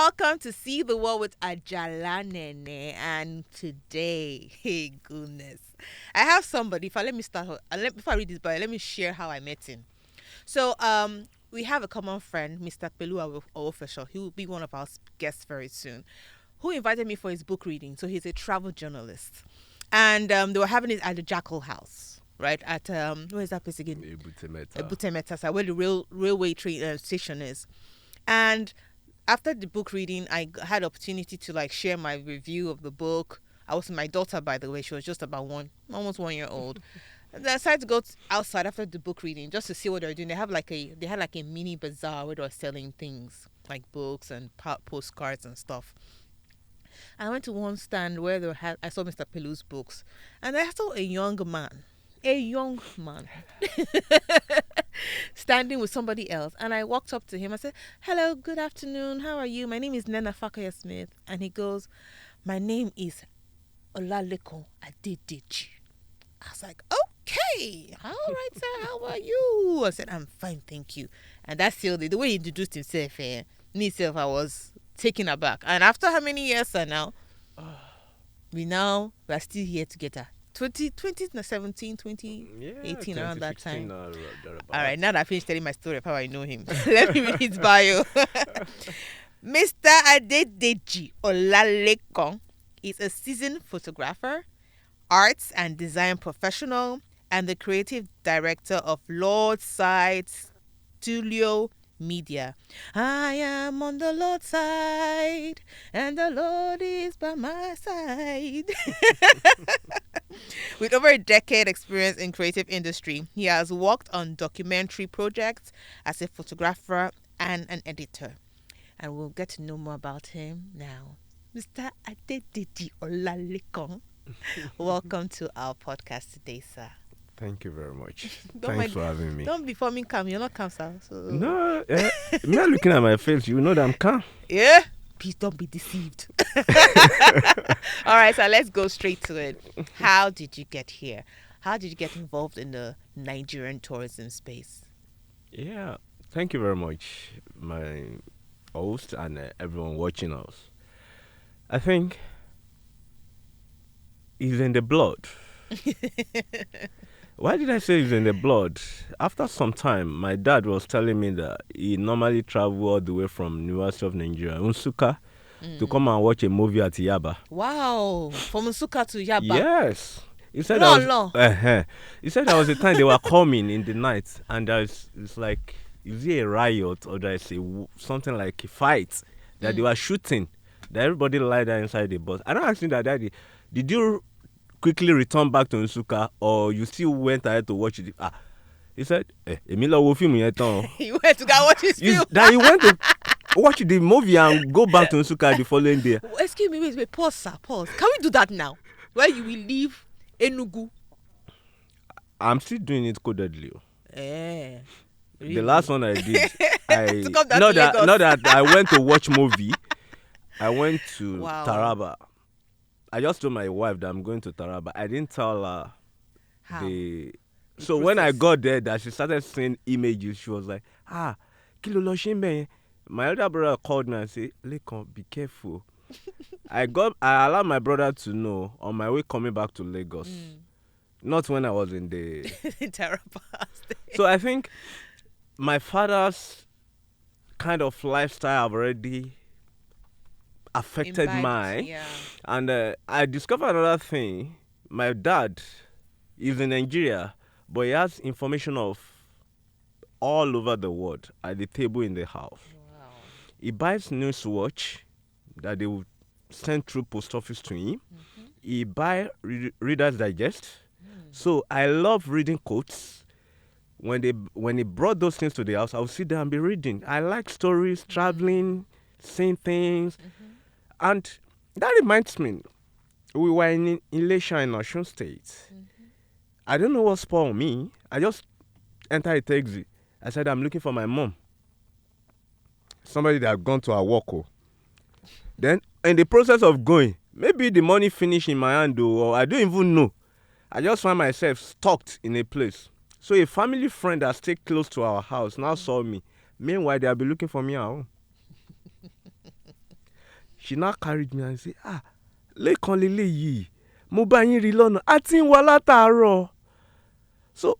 Welcome to See the World with Ajala Nene. And today, hey goodness, I have somebody. Let me start. Before I read this bio, let me share how I met him. So, we have a common friend, Mr. Pelu Official. He will be one of our guests very soon, who invited me for his book reading. So he's a travel journalist, and they were having it at the Jackal House, right at where is that place again? Butemeta, so where the railway train station is. And after the book reading, I had opportunity to like share my review of the book. I was with my daughter, by the way. She was just about almost 1 year old. And I decided to go outside after the book reading just to see what they're doing. They had like a mini bazaar where they were selling things like books and postcards and stuff. I went to one stand where I saw Mr. Pelu's books, and I saw a young man, standing with somebody else. And I walked up to him. I said, "Hello, good afternoon. How are you? My name is Nena Fakoya-Smith." And he goes, "My name is Olalekan Adedeji." I was like, "Okay, all right, sir. How are you?" I said, "I'm fine, thank you." And that's still the way he introduced himself. Myself, I was taken aback. And after how many years now? We are still here together. 2017, 2018, around that time. All right, now that I finished telling my story of how I know him, let me read his bio. Mr. Adedeji Olalekan is a seasoned photographer, arts and design professional, and the creative director of Lordside Stylo Media. I am on the Lord's side, and the Lord is by my side. With over a decade experience in creative industry, he has worked on documentary projects as a photographer and an editor. And we'll get to know more about him now. Mr. Adedeji Olalekan, welcome to our podcast today, sir. Thank you very much. Thanks for having me. Don't be forming calm. You're not calm, sir. So. No, I'm not looking at my face. You know that I'm calm. Yeah? Please don't be deceived. All right, so let's go straight to it. How did you get here? How did you get involved in the Nigerian tourism space? Yeah, thank you very much, my host and everyone watching us. I think it's in the blood. Why did I say it's in the blood? After some time, my dad was telling me that he normally traveled all the way from University of Nigeria, Nsukka, to come and watch a movie at Yaba. Wow, from Nsukka to Yaba. Yes. He said He said there was a time they were coming in the night, and it's like, is it a riot or there's something like a fight that they were shooting, that everybody lied there inside the bus. I don't ask him that, Daddy, did you quickly return back to Nsukka, or you still went ahead to watch it? He said, Emila wo film yet on. He went to go watch his film. That he went to watch the movie and go back to Nsukka the following day. Excuse me, wait, pause, sir, pause. Can we do that now? Where you will leave Enugu? I'm still doing it codedly. Really? The last one I did, not that I went to watch movie. I went to Taraba. I just told my wife that I'm going to Taraba. I didn't tell her So when I got there, that she started seeing images, she was like, kilo lo shimbe. My elder brother called me and said, "Lekan, be careful." I allowed my brother to know on my way coming back to Lagos. Not when I was in the Taraba. So I think my father's kind of lifestyle already affected mine. Yeah. And I discovered another thing. My dad is in Nigeria, but he has information of all over the world at the table in the house. Wow. He buys news watch that they will send through post office to him. He buys Reader's Digest. So I love reading quotes. When he brought those things to the house, I would sit there and be reading. I like stories, traveling, seeing things. And that reminds me, we were in Ilesha in Osun State. I don't know what spoiled me. I just entered a taxi. I said, "I'm looking for my mom." Somebody that had gone to her work. Then, in the process of going, maybe the money finished in my hand, or I don't even know. I just found myself stuck in a place. So a family friend that stayed close to our house now saw me. Meanwhile, they'll be looking for me at home. she now carried me and said, Lekan leleyi, mo bá yín rí lọ́nà, a ti ń wá látàárọ̀. So,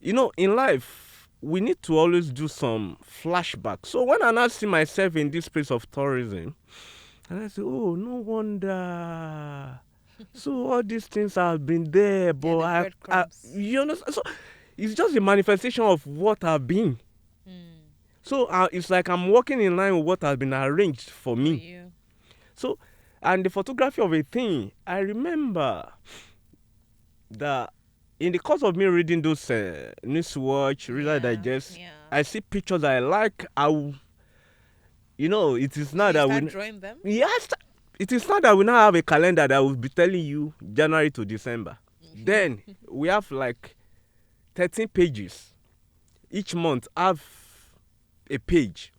in life, we need to always do some flashback. So when I now see myself in this space of tourism, and I say, oh, no wonder. So all these things have been there, but you understand? So it's just a manifestation of what I've been. So it's like I'm walking in line with what has been arranged for me. So, and the photography of a thing, I remember that in the course of me reading those Newswatch, Reader Digest, I see pictures I like. It is not that we drawing them. Yes, it is not that we now have a calendar that will be telling you January to December. Then we have like 13 pages. Each month have a page.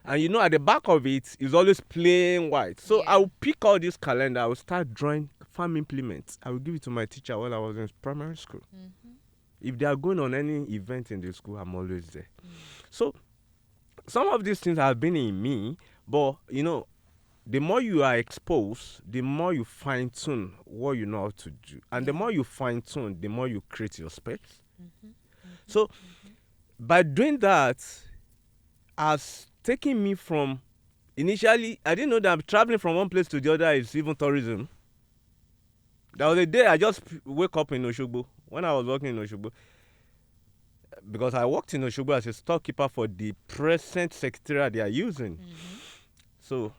And at the back of it is always plain white. So I will pick all this calendar. I will start drawing farm implements. I will give it to my teacher when I was in primary school. If they are going on any event in the school, I'm always there. So some of these things have been in me, but the more you are exposed, the more you fine-tune what you know how to do. And the more you fine-tune, the more you create your space. So by doing that, has taken me from, initially, I didn't know that traveling from one place to the other is even tourism. There was a day I just wake up in Oshogbo, when I was working in Oshogbo, because I worked in Oshogbo as a storekeeper for the present secretariat they are using. So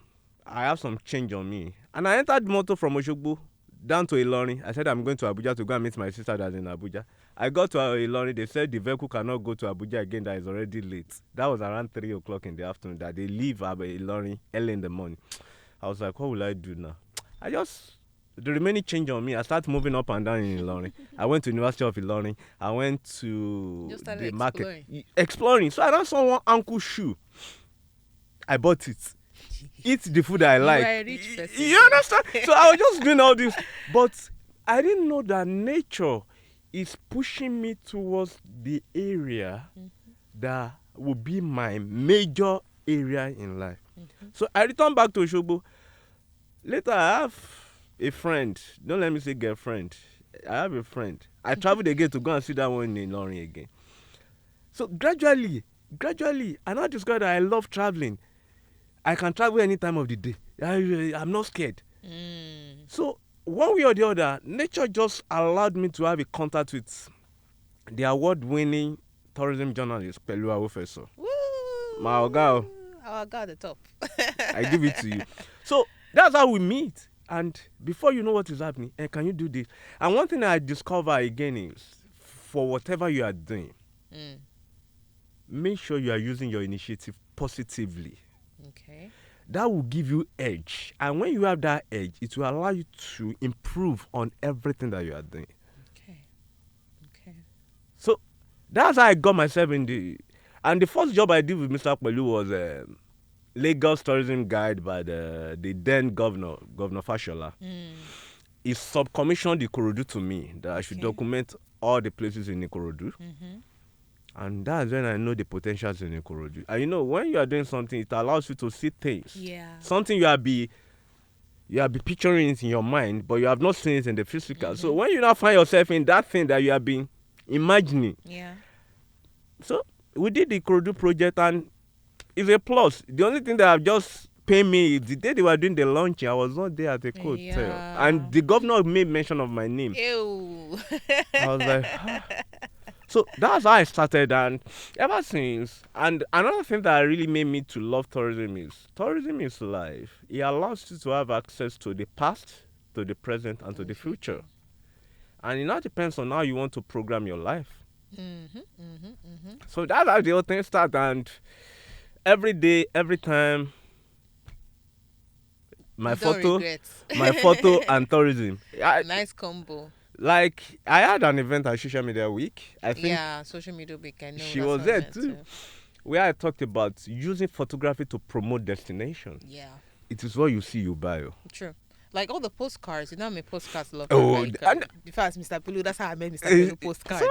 I have some change on me. And I entered motor from Oshogbo down to Ilorin. I said I'm going to Abuja to go and meet my sister that's in Abuja. I got to Ilorin. They said the vehicle cannot go to Abuja again, that is already late. That was around 3 o'clock in the afternoon, that they leave Ilorin early in the morning. I was like, what will I do now? The remaining change on me, I started moving up and down in Ilorin. I went to University of Ilorin. I went to the market. Exploring. So I now saw one ankle shoe. I bought it. Eat the food I like. You are a rich person. You understand? So I was just doing all this. But I didn't know that nature is pushing me towards the area that will be my major area in life. So I returned back to Oshobo. Later, I have a friend. Don't let me say girlfriend. I have a friend. I traveled again to go and see that one in Ilorin again. So gradually, I now discovered that I love traveling. I can travel any time of the day. I'm not scared. So one way or the other, nature just allowed me to have a contact with the award-winning tourism journalist, Pelu Awofeso. My Oga. Our Oga at the top. I give it to you. So that's how we meet. And before you know what is happening, can you do this? And one thing I discover again is, for whatever you are doing, make sure you are using your initiative positively. Okay. That will give you edge. And when you have that edge, it will allow you to improve on everything that you are doing. Okay. So that's how I got myself in the... And the first job I did with Mr. Pelu was Lagos tourism guide by the then governor Fashola. He subcommissioned Ikorodu to me that I should document all the places in Ikorodu. And that's when I know the potentials in Ikorodu. And when you are doing something, it allows you to see things. Something you have be picturing it in your mind, but you have not seen it in the physical. So when you now find yourself in that thing that you have been imagining. So we did the Ikorodu project, and it's a plus. The only thing that have just paid me is the day they were doing the launching, I was not there at the hotel. And the governor made mention of my name. Ew. I was like, So that's how I started, and ever since. And another thing that really made me to love tourism is life. It allows you to have access to the past, to the present, and to the future. And it now depends on how you want to program your life. So that's how the whole thing started. And every day, every time, my photo and tourism. Nice combo. Like, I had an event at Social Media Week. I think Social Media Week. I know she was there too. Where I talked about using photography to promote destination. It is what you see, you buy. True. Like all the postcards, I mean, postcards love. Oh, in fact, Mr. Pulu, that's how I made Mr. Pulu postcards.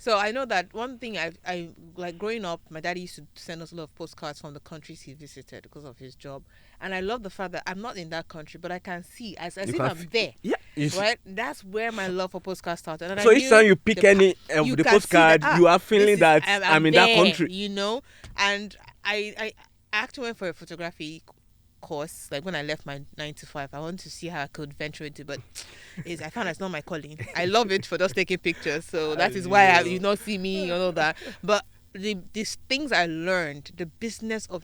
So I know that one thing I like growing up, my daddy used to send us a lot of postcards from the countries he visited because of his job, and I love the fact that I'm not in that country, but I can see as You if can, I'm there. yeah. You see. Right, that's where my love for postcards started, and I So each knew time you pick any of you the can see that postcard, you are this feeling is that I'm I'm in that there, country. and I actually went for a photography course. Like when I left my 9 to 5, I wanted to see how I could venture into, but I found it's not my calling. I love it for just taking pictures, so that is why you not see me and all that. But these things I learned, the business of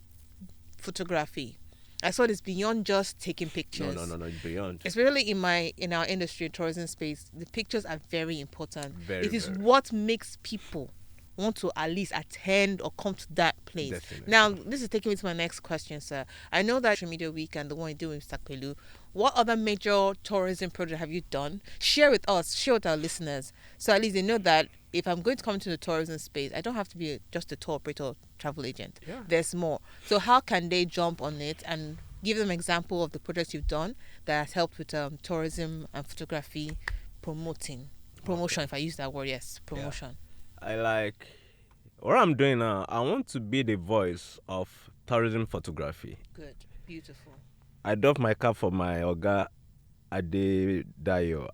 photography, I saw this beyond just taking pictures. No, it's beyond. Especially in our industry, tourism space, the pictures are very important. It is Very. what makes people want to at least attend or come to that place. Definitely. Now, this is taking me to my next question, sir. I know that social media week and the one you do with Sakpelu. What other major tourism project have you done? Share with us, share with our listeners, so at least they know that if I'm going to come into the tourism space, I don't have to be just a tour operator or travel agent. Yeah. There's more. So how can they jump on it and give them an example of the projects you've done that has helped with tourism and photography promotion, if I use that word? Yes, promotion. I like what I'm doing now. I want to be the voice of tourism photography. Good, beautiful. I drop my cap for my Oga Adedeji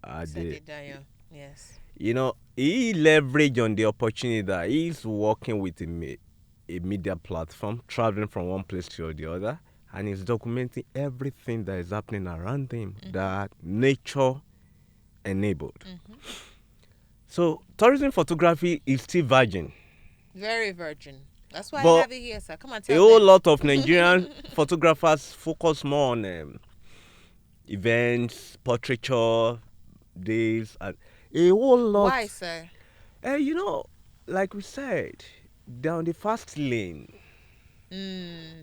Adedeji, yes. You know, he leveraged on the opportunity that he's working with a media platform, traveling from one place to the other, and he's documenting everything that is happening around him that nature enabled. So tourism photography is still virgin. Very virgin. That's why But I have it here, sir. Come on, a tell whole them. lot of Nigerian photographers focus more on events, portraiture, days, and a whole lot. Why, sir? You know, like we said, they're on the fast lane.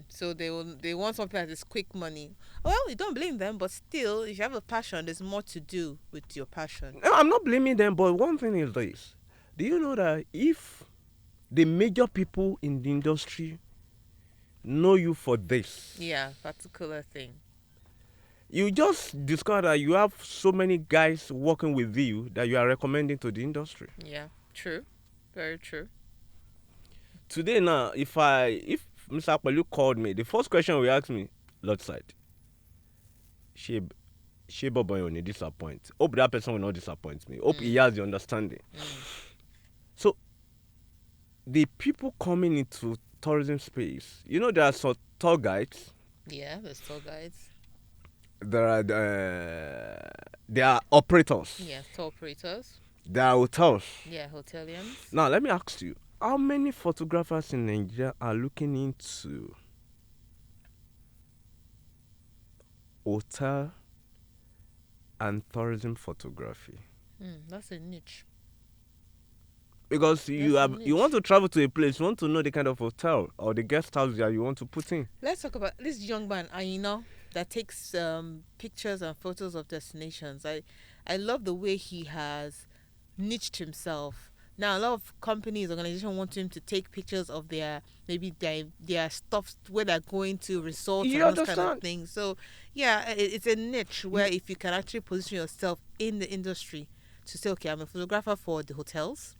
So they want something that is quick money. Well, you don't blame them, but still, if you have a passion, there's more to do with your passion. No, I'm not blaming them, but one thing is this. Do you know that if the major people in the industry know you for this, Yeah, particular thing. you just discover that you have so many guys working with you that you are recommending to the industry. Yeah, true. Very true. Today now, if Mr. Akpelu called me, the first question we asked me, Lordside, she Bobo will not disappoint. Hope that person will not disappoint me. Hope he has the understanding. So the people coming into tourism space, you know, there are some tour guides. Yeah, there's tour guides. There are operators. Yeah, tour operators. There are hotels. Yeah, hotelians. Now let me ask you, how many photographers in Nigeria are looking into hotel and tourism photography? That's a niche. Because you want to travel to a place, you want to know the kind of hotel or the guest house that you want to put in. Let's talk about this young man, Aina, that takes pictures and photos of destinations. I love the way he has niched himself. Now, a lot of companies, organizations want him to take pictures of their stuff where they're going to resorts You and those kind of understand? things. So, yeah, it's a niche where if you can actually position yourself in the industry to say, okay, I'm a photographer for the hotels,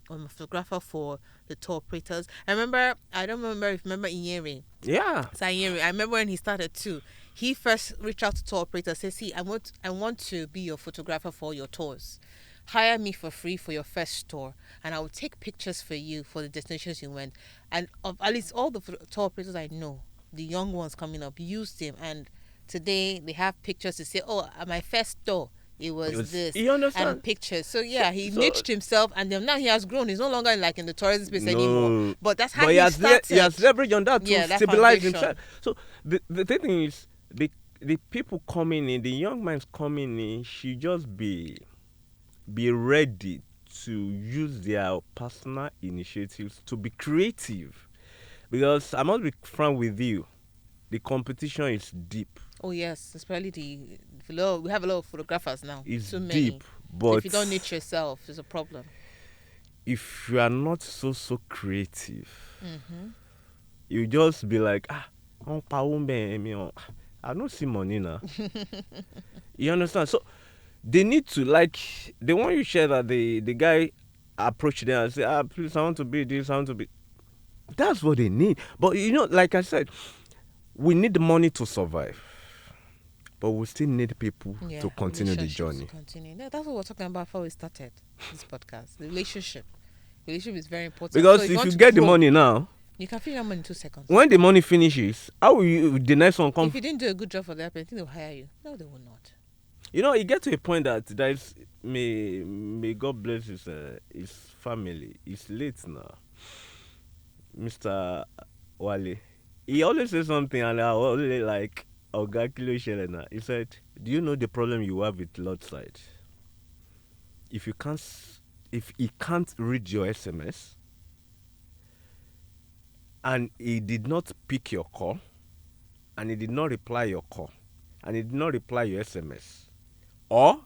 I'm a photographer for the tour operators. I don't remember if you remember Inyeri. Yeah. So Inyeri, I remember when he started too. He first reached out to tour operators, said, see, I want to be your photographer for your tours. Hire me for free for your first tour, and I will take pictures for you for the destinations you went. And of at least all the tour operators I know, the young ones coming up, used him. And today they have pictures to say, oh, at my first tour, it was this. You understand? And pictures. So yeah, he niched himself, and then now he has grown. He's no longer like in the tourism space No. anymore. But that's how But he started. he has leverage on that to Yeah, that stabilize foundation. himself. So the thing is, the people coming in, the young man's coming in, should just be ready to use their personal initiatives to be creative. Because I must be frank with you, the competition is deep. Oh yes, especially we have a lot of photographers now. It's Too many. deep, So but if you don't niche yourself, it's a problem. if you are not so creative, you just be like, I don't see money now. You understand? So they need to, like the one you shared that the guy approach them and say, please, I want to be this, I want to be. That's what they need. But like I said, we need the money to survive. But we still need people to continue the journey. Continue. That's what we're talking about before we started this podcast. The relationship. Relationship is very important. Because so if you get the money now, you can finish your money in 2 seconds. When the money finishes, how will the next one come? If you didn't do a good job for that person, they'll hire you. No, they will not. It gets to a point that may God bless his family. He's late now, Mr. Wale. He always says something, and I always like, Oga Kilo Shelena. He said, "Do you know the problem you have with Lordside? If he can't read your SMS, and he did not pick your call, and he did not reply your call, and he did not reply your SMS, or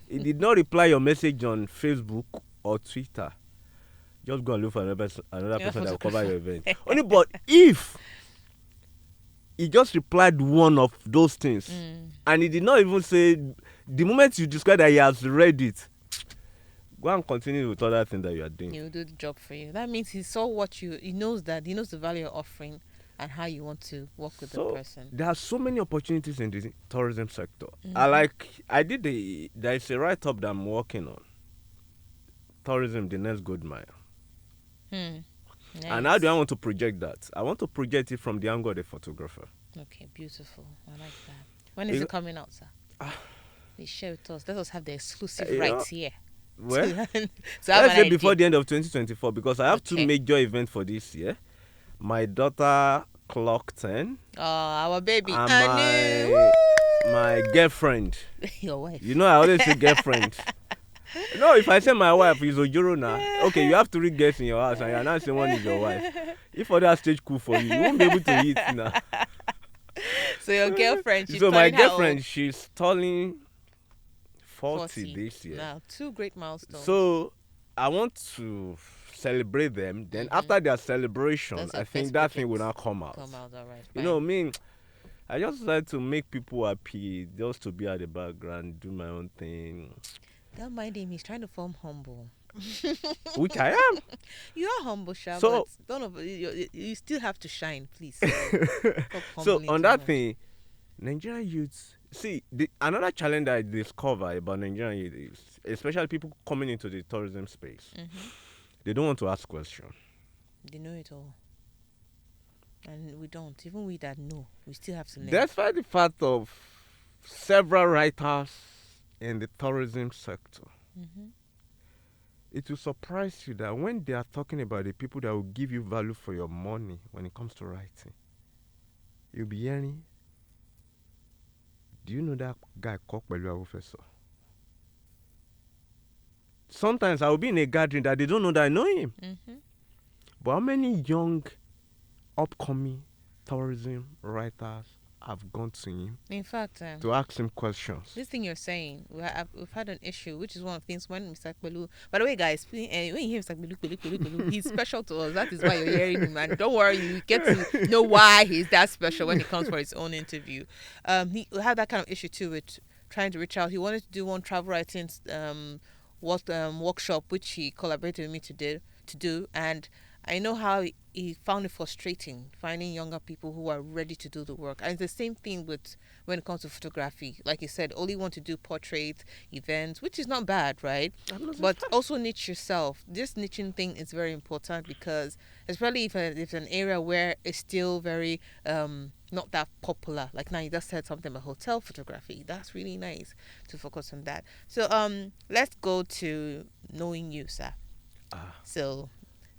he did not reply your message on Facebook or Twitter, just go and look for another person that will cover your event." Only but if he just replied one of those things, and he did not even say, the moment you describe that he has read it, go and continue with other things that you are doing. He will do the job for you. That means he saw he knows the value you're offering and how you want to work with the person. There are so many opportunities in the tourism sector. There's a write-up that I'm working on. Tourism, the next good mile. Nice. And how do I want to project that? I want to project it from the angle of the photographer. Okay, beautiful. I like that. When is it coming out, sir? Please share with us. Let us have the exclusive rights here. Well, let's say before the end of 2024, because I have 2 major events for this year. My daughter clock 10. Oh, our baby. And my girlfriend. Your wife. I always say girlfriend. No, if I say my wife is Ojoro now, okay, you have 3 girls in your house and you're not saying one is your wife. If other stage cool for you won't be able to eat now. So your girlfriend, she's my girlfriend, she's turning 40 this year. Now, 2 great milestones. So I want to celebrate them. Then after their celebration, I think that thing will not come out. All right. I just like to make people happy, just to be at the background, do my own thing. Don't mind him. He's trying to form humble. Which I am. You are humble, Sha, so, but you still have to shine, please. So on that thing, Nigerian youths, see, another challenge that I discover about Nigerian youth is, especially people coming into the tourism space, they don't want to ask questions. They know it all. And we don't. Even we that know, we still have to learn. Despite the fact of several writers in the tourism sector, it will surprise you that when they are talking about the people that will give you value for your money when it comes to writing, you'll be hearing, do you know that guy called Professor? Sometimes I will be in a gathering that they don't know that I know him. But how many young, upcoming tourism writers have gone to him, in fact, to ask him questions? This thing you're saying, we've had an issue, which is one of the things when Mr. Kwelu, by the way, guys, when you hear Mr. Kwelu, he's special to us. That is why you're hearing him, and don't worry, you get to know why he's that special when he comes for his own interview. He had that kind of issue too with trying to reach out. He wanted to do one travel writing workshop, which he collaborated with me to do, and I know how he found it frustrating finding younger people who are ready to do the work. And it's the same thing with when it comes to photography. Like you said, only want to do portraits, events, which is not bad, right? But also niche yourself. This niching thing is very important because, especially if it's an area where it's still very not that popular. Like now you just said something about hotel photography. That's really nice to focus on that. So let's go to knowing you, sir. So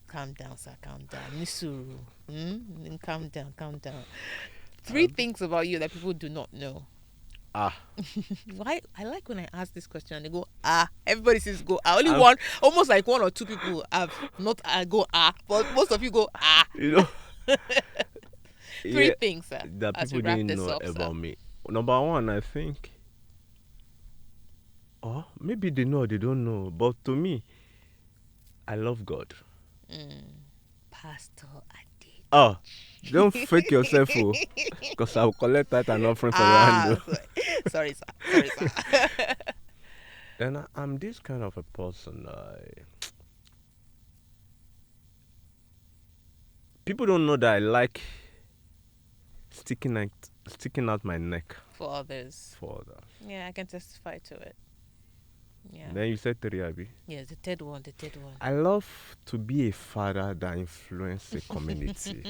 calm down, sir. Calm down. Nisuru. Calm down. 3 things about you that people do not know. Why? I like when I ask this question and they go, everybody says go, almost like 1 or 2 people have not go, but most of you go, 3 things, sir, that people didn't know about me. Number 1, I think, maybe they know or they don't know, but to me, I love God. Pastor Adedeji. Don't fake yourself, because I'll collect that and offering for your hand. Sorry, sir. Then I'm this kind of a person. People don't know that I like sticking out my neck For others. for others. Yeah, I can testify to it. Yeah. Then you said 3, Abi. Yes, the third one. I love to be a father that influences a community.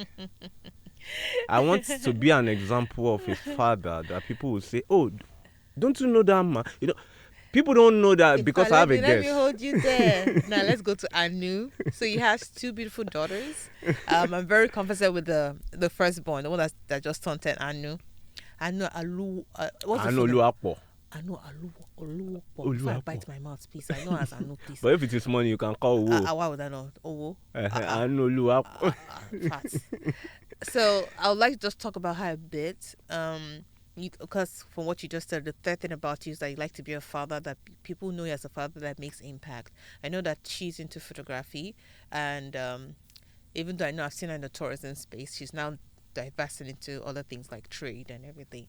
I want to be an example of a father that people will say, "Oh, don't you know that man?" People don't know that because I have a guest. Let me hold you there. Now let's go to Anu. So he has 2 beautiful daughters. I'm very confident with the firstborn, the one that just turned 10, Anu. Anu Alu. What's the full name? Anu Alu. If I bite my mouth, please. I know as Anu, please. But if it is money, you can call Owo. Why would I know? Owo. Anu Oluwapo. So I would like to just talk about her a bit. Because from what you just said, the third thing about you is that you like to be a father, that people know you as a father that makes impact. I know that she's into photography, and even though I know I've seen her in the tourism space, she's now diversing into other things like trade and everything.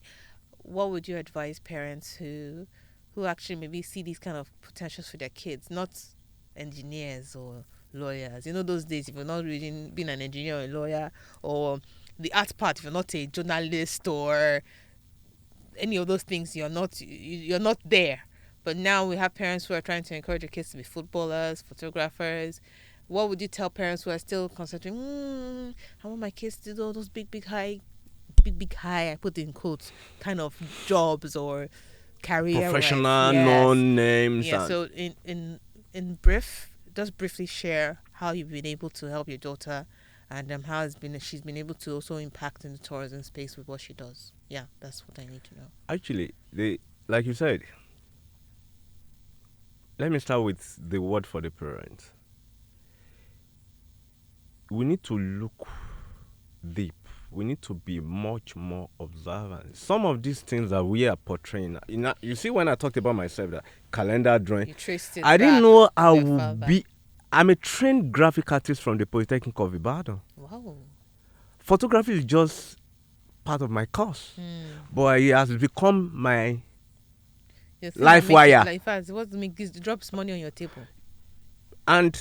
What would you advise parents who actually maybe see these kind of potentials for their kids, not engineers or lawyers? You know, those days, if you're not really being an engineer or a lawyer, or the art part, if you're not a journalist or any of those things, you're not there. But now we have parents who are trying to encourage their kids to be footballers, photographers. What would you tell parents who are still considering, I want my kids to do all those big high, I put in quotes, kind of jobs or career professional known names? Yeah. So in brief, just briefly share how you've been able to help your daughter, and how she's been able to also impact in the tourism space with what she does. Yeah, that's what I need to know. Actually, like you said, let me start with the word for the parents. We need to look deep. We need to be much more observant. Some of these things that we are portraying, you see, when I talked about myself, that calendar drawing, you traced it I didn't know I would father. be. I'm a trained graphic artist from the Polytechnic of Ibadan. Wow. Photography is just part of my course, but it has become my life wire. Like fast, what to make this drops money on your table? And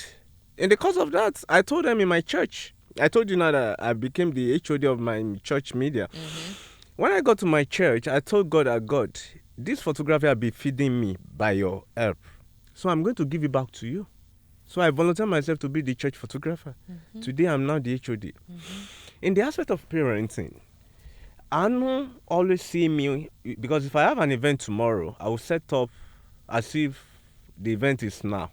in the course of that, I told them in my church. I told you now that I became the HOD of my church media. When I got to my church, I told God that, God, this photography will be feeding me by your help, so I'm going to give it back to you. So I volunteered myself to be the church photographer. Today, I'm now the HOD. In the aspect of parenting, Anu always see me, because if I have an event tomorrow, I will set up as if the event is now,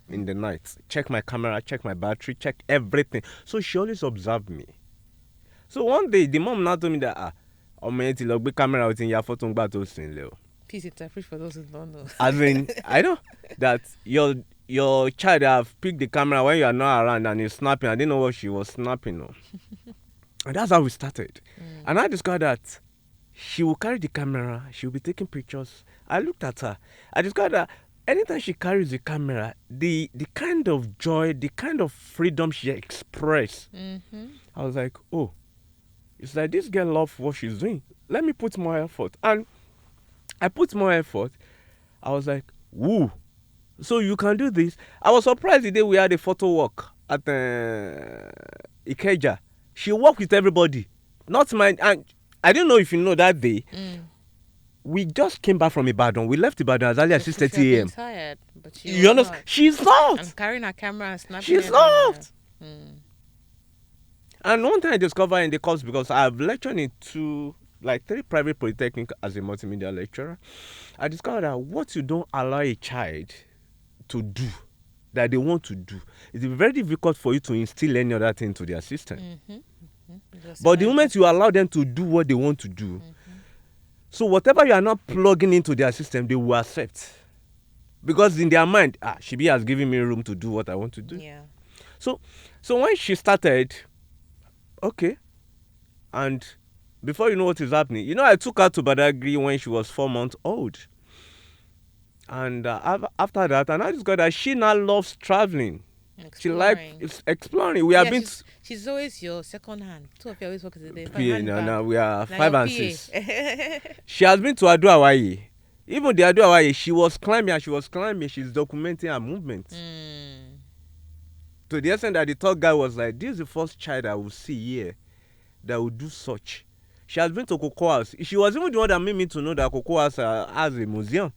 in the night. Check my camera, check my battery, check everything. So she always observed me. So one day, the mom now told me that, the camera out in your photo. Please interpret for those who don't know. As in, I know that your child have picked the camera when you are not around and is snapping. I didn't know what she was snapping on. And that's how we started. And I discovered that she will carry the camera, she will be taking pictures. I looked at her. I discovered that anytime she carries the camera, the kind of joy, the kind of freedom she expresses, I was like, oh, it's like this girl loves what she's doing. Let me put more effort. And I put more effort. I was like, woo. So you can do this. I was surprised the day we had a photo walk at Ikeja. She walked with everybody. Not mine. And I don't know if you know that day. We just came back from Ibadan. We left Ibadan as early as 6:30 a.m. Tired, but you understand? She's not. I'm carrying her camera and snapping. She's not. And one thing I discovered in the course, because I've lectured in 3 private polytechnics as a multimedia lecturer, I discovered that what you don't allow a child to do, that they want to do, it's very difficult for you to instill any other thing into their system. But the moment you allow them to do what they want to do, so whatever you are not plugging into their system, they will accept. Because in their mind, Shibi has given me room to do what I want to do. Yeah. So when she started, okay, and before you know what is happening, I took her to Badagry when she was 4 months old. And after that, and I discovered that she now loves traveling. Exploring. She likes exploring. She's always your second hand. 2 of you always work as a day. No, we are 5 and 6. She has been to Adu Hawaii. Even the Adu Hawaii, she was climbing. She's documenting her movements. To the extent that the third guy was like, this is the first child I will see here that will do such. She has been to Cocoa House. She was even the one that made me to know that Cocoa House has a museum.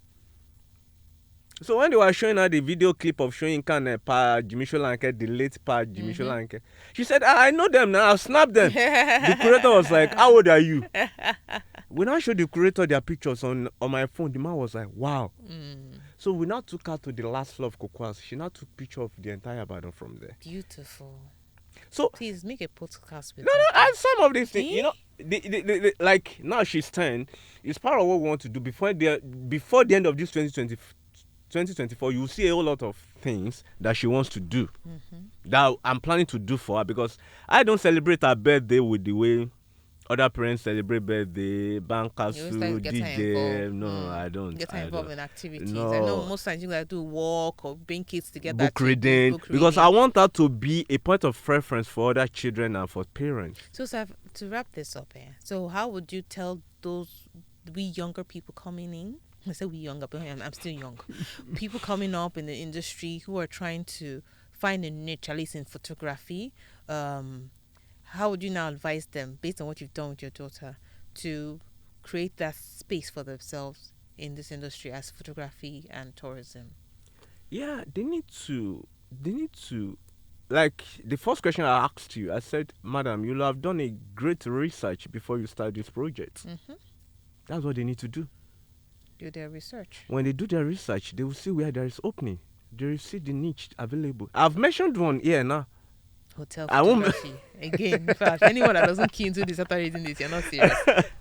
So when they were showing her the video clip of showing Pa Jimmy Sholanke, the late Pa Jimmy Sholanke, she said, I know them now, I'll snap them. The curator was like, how old are you? When I showed the curator their pictures on my phone, the man was like, wow. So we now took her to the last floor of Cocoa House. She now took picture of the entire Ibadan from there. Beautiful. So please make a podcast with no, and some of these things, Eh? you know, the like now she's 10. It's part of what we want to do before the end of this 2024. You'll see a whole lot of things that she wants to do that I'm planning to do for her, because I don't celebrate her birthday with the way other parents celebrate birthday, bankers, DJ. No, I don't. Get her involved in activities. No. I know most times you guys do walk or bring kids together. Book reading, because I want her to be a point of reference for other children and for parents. So to wrap this up here, so how would you tell we younger people coming in? I say we younger, but I'm still young. People coming up in the industry who are trying to find a niche, at least in photography. How would you now advise them, based on what you've done with your daughter, to create that space for themselves in this industry as photography and tourism? Yeah, they need to, like the first question I asked you, I said, madam, you'll have done a great research before you start this project. That's what they need to do. Do their research. When they do their research, they will see where there is opening. They will see the niche available. I've mentioned one here now. Hotel photography. Again, in fact, anyone that doesn't key into this after reading this, you're not serious.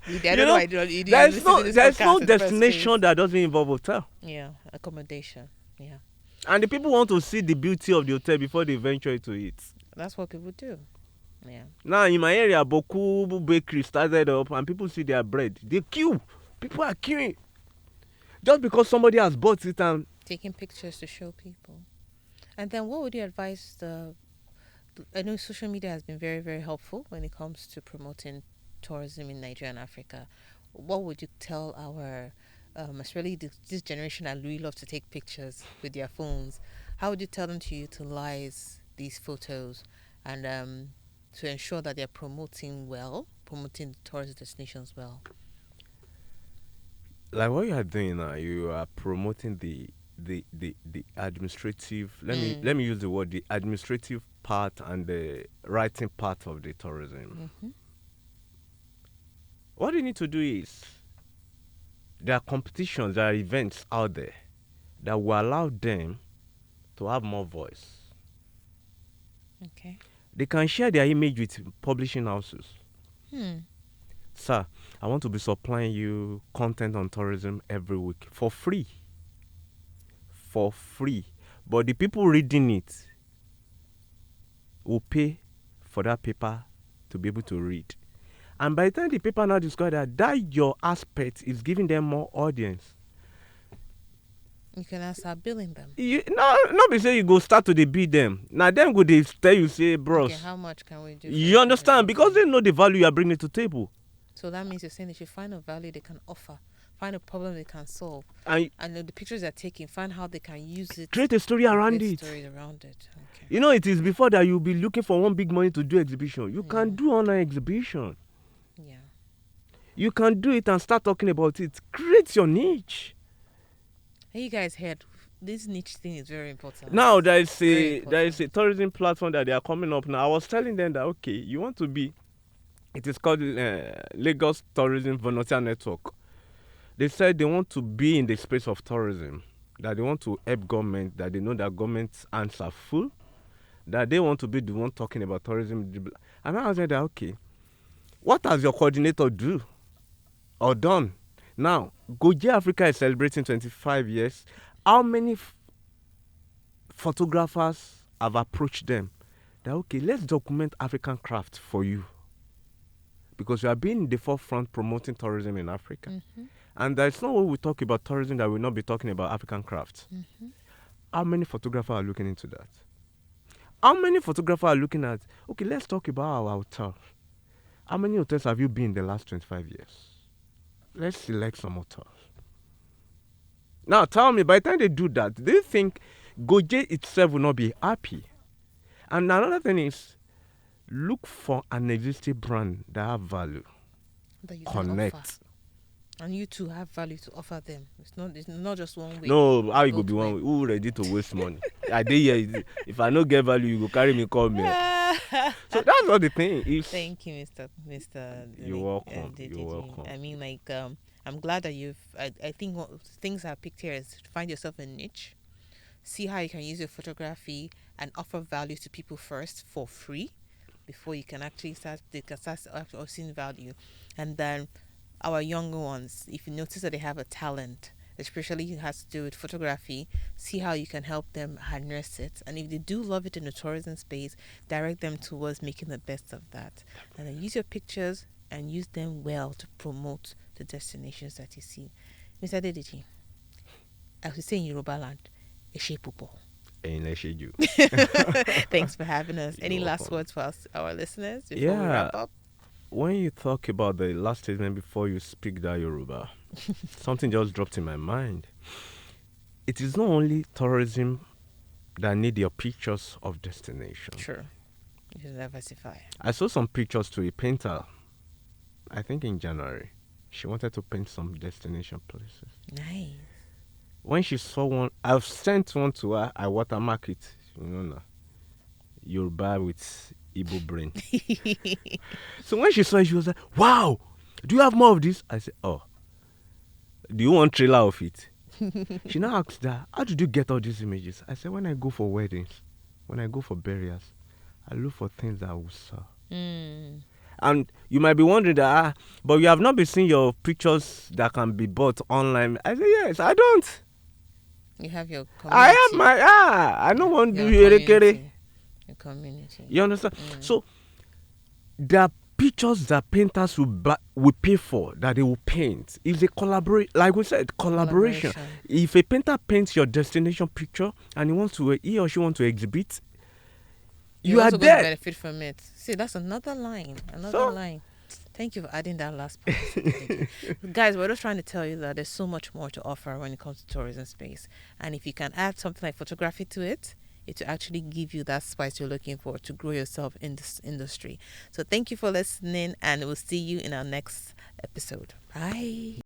There's no destination that doesn't involve hotel. Yeah, accommodation. Yeah. And the people want to see the beauty of the hotel before they venture into it. That's what people do. Yeah. Now in my area, Boku Bakery started up and people see their bread. They queue. People are queuing. Just because somebody has bought it and taking pictures to show people. And then what would you advise I know social media has been very, very helpful when it comes to promoting tourism in Nigeria and Africa. What would you tell our, especially this generation that really love to take pictures with their phones, how would you tell them to utilize these photos and to ensure that they're promoting the tourist destinations well? Like what you are doing now, you are promoting the administrative, let me use the word, the administrative part and the writing part of the tourism. What you need to do is, there are competitions, there are events out there that will allow them to have more voice. Okay. They can share their image with publishing houses. Sir, I want to be supplying you content on tourism every week for free. For free. But the people reading it will pay for that paper to be able to read. And by the time the paper now discover that your aspect is giving them more audience, you can now start billing them. Not be say you go start to bid them. Now them go they tell you, say, bros, okay, how much can we do? You understand? Because they know the value you are bringing to the table. So that means you're saying they should find a value they can offer, find a problem they can solve, and the pictures they're taking, find how they can use it. Create a story around it. Okay. You know, it is before that you'll be looking for one big money to do exhibition. You can do online exhibition. Yeah. You can do it and start talking about it. Create your niche. Hey, you guys heard this niche thing is very important. Now there is a tourism platform that they are coming up now. I was telling them that okay, you want to be. It is called Lagos Tourism Volunteer Network. They said they want to be in the space of tourism, that they want to help government, that they know that government's hands are full, that they want to be the one talking about tourism. And I was like, okay, what has your coordinator do or done? Now, Goje Africa is celebrating 25 years. How many photographers have approached them? That, okay, let's document African craft for you. Because we are being in the forefront promoting tourism in Africa. And there's no way we talk about tourism that we'll not be talking about African crafts. How many photographers are looking into that? How many photographers are looking at, okay, let's talk about our hotel. How many hotels have you been in the last 25 years? Let's select some hotels. Now tell me, by the time they do that, do you think Goje itself will not be happy? And another thing is, look for an existing brand that have value. that you can offer. Connect. And you too have value to offer them. It's not just one way. No, how you go both be way. one who ready to waste money? I dey here. If I no get value, you go carry me come here. So that's not the thing. If Thank you, Mr. You're welcome. Adedeji. You're welcome. I mean, like, I'm glad that I think what things I've picked here is to find yourself a niche, see how you can use your photography and offer value to people first for free before you can actually start seeing value. And then our younger ones, if you notice that they have a talent, especially it has to do with photography, see how you can help them harness it. And if they do love it in the tourism space, direct them towards making the best of that. And then use your pictures and use them well to promote the destinations that you see. Mr. Adedeji, as we say in Yoruba land, Eshe Pupo. Thanks for having us. Any last words for our listeners before we wrap up? When you talk about the last statement before you speak that Yoruba, something just dropped in my mind. It is not only tourism that need your pictures of destination. Sure. You should diversify. I saw some pictures to a painter, I think in January. She wanted to paint some destination places. Nice. When she saw one, I've sent one to her, I watermark it. You know now. Yoruba with Igbo brain. So when she saw it, she was like, wow, do you have more of this? I said, oh, do you want trailer of it? She now asked that, how did you get all these images? I said, when I go for weddings, when I go for burials, I look for things that I will sell. And you might be wondering that, but you have not been seeing your pictures that can be bought online. I said, yes, I don't. You have your community. I have my, I don't want to do your community. You understand? So, there are pictures that painters will pay for, that they will paint. It's a collaborate, like we said, collaboration. If a painter paints your destination picture and he or she wants to exhibit, you are there. Benefit from it. See, that's another line. Line. Thank you for adding that last part. Guys, we're just trying to tell you that there's so much more to offer when it comes to tourism space. And if you can add something like photography to it, it will actually give you that spice you're looking for to grow yourself in this industry. So thank you for listening, and we'll see you in our next episode. Bye.